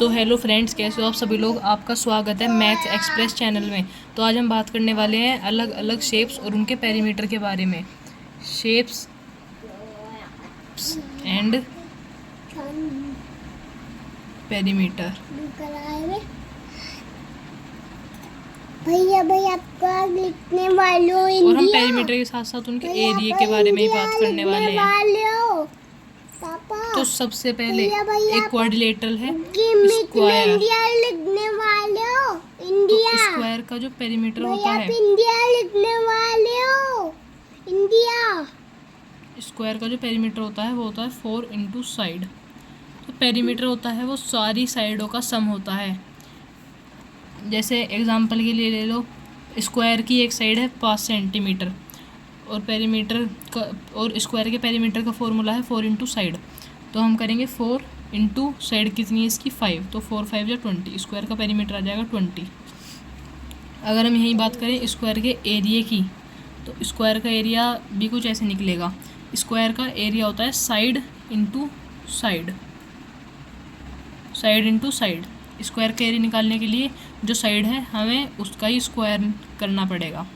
तो hello friends, कैसे हो आप सभी लोग। आपका स्वागत है मैथ्स एक्सप्रेस चैनल में। तो आज हम बात करने वाले हैं अलग अलग शेप्स और उनके पेरीमीटर के बारे में। Shapes and perimeter. भैया भैया आपका लिखने वाले हो और हम पेरीमीटर के साथ साथ उनके एरिया के बारे में ही बात करने वाले हैं। तो सबसे पहले एक क्वाड्रिलेटरल है स्क्वायर। लिखने वाले हो इंडिया। तो स्क्वायर का जो पेरीमीटर होता है, इंडिया लिखने वाले हो इंडिया। स्क्वायर का जो पेरीमीटर होता है वो होता है 4 इंटू साइड। तो पेरीमीटर होता है वो सारी साइडों का सम होता है। जैसे एग्जांपल के लिए ले लो, स्क्वायर की एक साइड है 5 सेंटीमीटर और पेरीमीटर का और स्क्वायर के पेरीमीटर का फॉर्मूला है 4 इंटू साइड। तो हम करेंगे 4 इंटू साइड कितनी है इसकी 5, तो 4 5 या 20। स्क्वायर का पेरीमीटर आ जाएगा 20। अगर हम यही बात करें स्क्वायर के एरिया की, तो स्क्वायर का एरिया भी कुछ ऐसे निकलेगा। स्क्वायर का एरिया होता है side into side, side into side. Square का एरिया निकालने के लिए जो साइड है हमें उसका ही स्क्वायर करना पड़ेगा।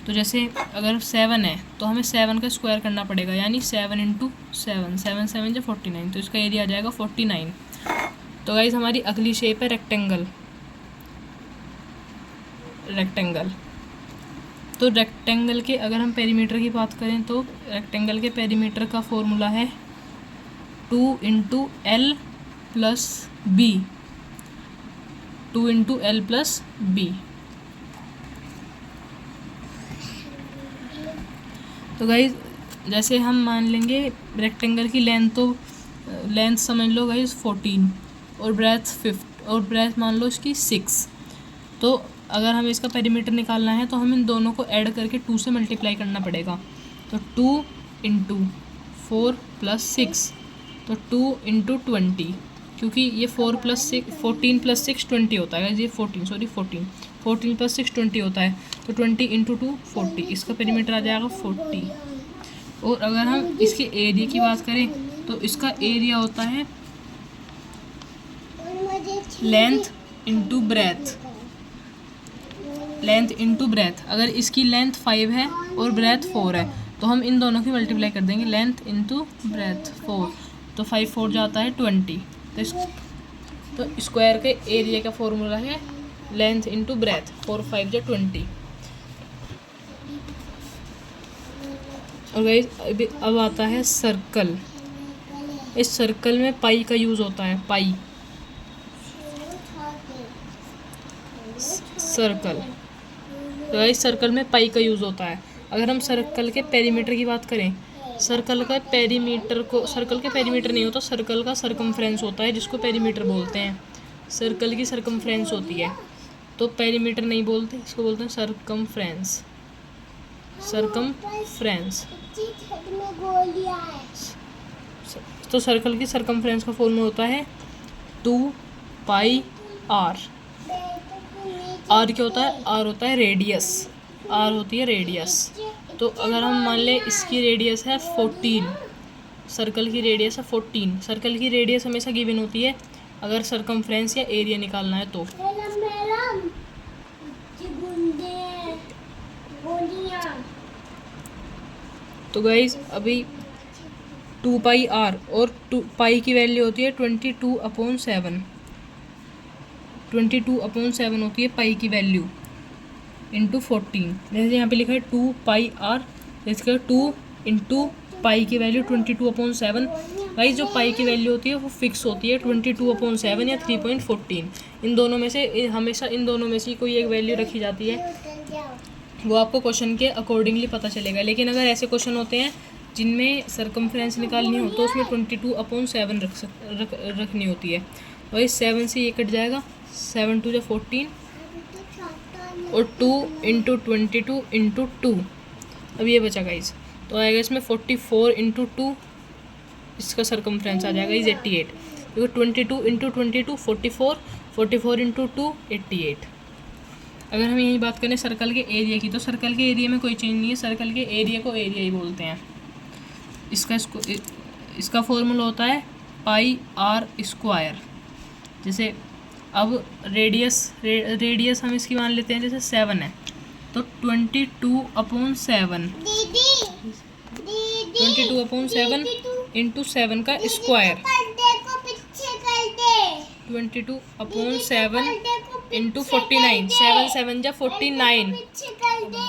तो जैसे अगर 7 है तो हमें 7 का स्क्वायर करना पड़ेगा, यानी 7 इंटू 7, 7 7 जो 49, तो इसका एरिया आ जाएगा 49। तो गाइस हमारी अगली शेप है रेक्टेंगल। रेक्टेंगल तो रेक्टेंगल के अगर हम पेरीमीटर की बात करें तो रेक्टेंगल के पेरीमीटर का फॉर्मूला है 2 into L plus B, 2 into L plus B. तो गाइज जैसे हम मान लेंगे रेक्टेंगल की लेंथ, तो लेंथ समझ लो गाइज 14 और ब्रेथ 5 और ब्रेथ मान लो इसकी 6। तो अगर हमें इसका पेरीमीटर निकालना है तो हम इन दोनों को ऐड करके 2 से मल्टीप्लाई करना पड़ेगा। तो 2 इंटू 4 प्लस 6, तो 2 इंटू 20, क्योंकि ये 4 प्लस 6 14 प्लस 6 20 होता है। ये 14 प्लस 6 20 होता है। तो 20 इंटू 2 40, इसका पेरीमीटर आ जाएगा 40। और अगर हम इसके एरिया की बात करें तो इसका एरिया होता है length into breadth, length into breadth. अगर इसकी लेंथ 5 है और ब्रेथ 4 है तो हम इन दोनों की मल्टीप्लाई कर देंगे, लेंथ इंटू ब्रेथ 4, तो 5 4 जाता है 20। तो स्क्वायर के एरिया का फॉर्मूला है लेंथ इंटू ब्रेथ, 4 5 या 20। और गाइस अब आता है सर्कल। इस सर्कल में पाई का यूज़ होता है, पाई सर्कल। तो गाइस सर्कल में पाई का यूज़ होता है। अगर हम सर्कल के पेरीमीटर की बात करें, सर्कल के पेरीमीटर नहीं होता, सर्कल का सरकमफ्रेंस होता है जिसको पेरीमीटर बोलते हैं। सर्कल की सरकमफ्रेंस होती है, तो पेरीमीटर नहीं बोलते, इसको बोलते हैं सरकमफ्रेंस। सरकमफ्रेंस। तो सर्कल की सरकमफ्रेंस का फॉर्मूला होता है 2 पाई आर। आर क्या होता है? आर होता है रेडियस, आर होती है रेडियस। तो अगर हम मान लें इसकी रेडियस है 14, सर्कल की रेडियस है 14। सर्कल की रेडियस हमेशा गिवन होती है अगर सरकमफ्रेंस या एरिया निकालना है तो। तो गाइज अभी 2 पाई आर और 2 पाई की वैल्यू होती है 22/7। 22/7 होती है पाई की वैल्यू इंटू 14। जैसे यहाँ पे लिखा है 2 पाई आर, इसका 2 इंटू पाई की वैल्यू 22/7। भाई जो पाई की वैल्यू होती है वो फिक्स होती है 22/7 या 3.14। इन दोनों में से हमेशा इन दोनों में से कोई एक वैल्यू रखी जाती है, वो आपको क्वेश्चन के अकॉर्डिंगली पता चलेगा। लेकिन अगर ऐसे क्वेश्चन होते हैं जिनमें सरकमफ्रेंस निकालनी हो तो उसमें 22/7 रखनी होती है। और इस 7 से ये कट जाएगा, 7 2 14 और 2 इंटू 22 इंटू 2। अब ये बचा गाइस, तो आएगा इसमें 44 इंटू 2, इसका सरकमफ्रेंस आ जाएगा इस 88। क्योंकि 22 इंटू 22 44, 44 इंटू 2 88। अगर हम यही बात करें सर्कल के एरिया की, तो सर्कल के एरिया में कोई चेंज नहीं है, सर्कल के एरिया को एरिया ही बोलते हैं। इसका फॉर्मूला होता है पाई आर स्क्वायर। जैसे अब रेडियस हम इसकी मान लेते हैं जैसे 7 है, तो 22/7 दीदी दीदी 22/7 इंटू 7 का स्क्वायर, देखो पीछे कर दे 22/7 इंटू 49, 7 7 जा 49, पीछे कर दे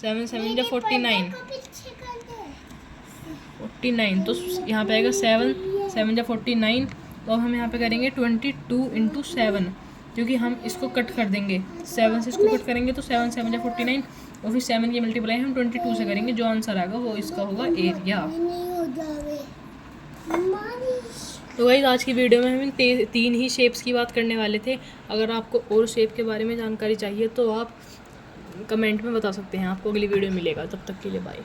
7 7 जा 49, पीछे कर दे 49, तो यहाँ पे आएगा 7 7 जा 49, तो अब हम यहाँ पे करेंगे 22/7, क्योंकि हम इसको कट कर देंगे, 7 से इसको कट करेंगे तो 7 7 जा 49, और फिर 7 की मल्टीप्लाई हम 22 से करेंगे, जो आंसर आएगा वो इसका होगा एरिया। नहीं हो जावे तो गाइस आज की वीडियो में हम 3 ही शेप्स की बात करने वाले थे। अगर आपको और शेप के बारे में जानकारी चाहिए तो आप कमेंट में बता सकते हैं, आपको अगली वीडियो मिलेगा। तब तक के लिए बाय।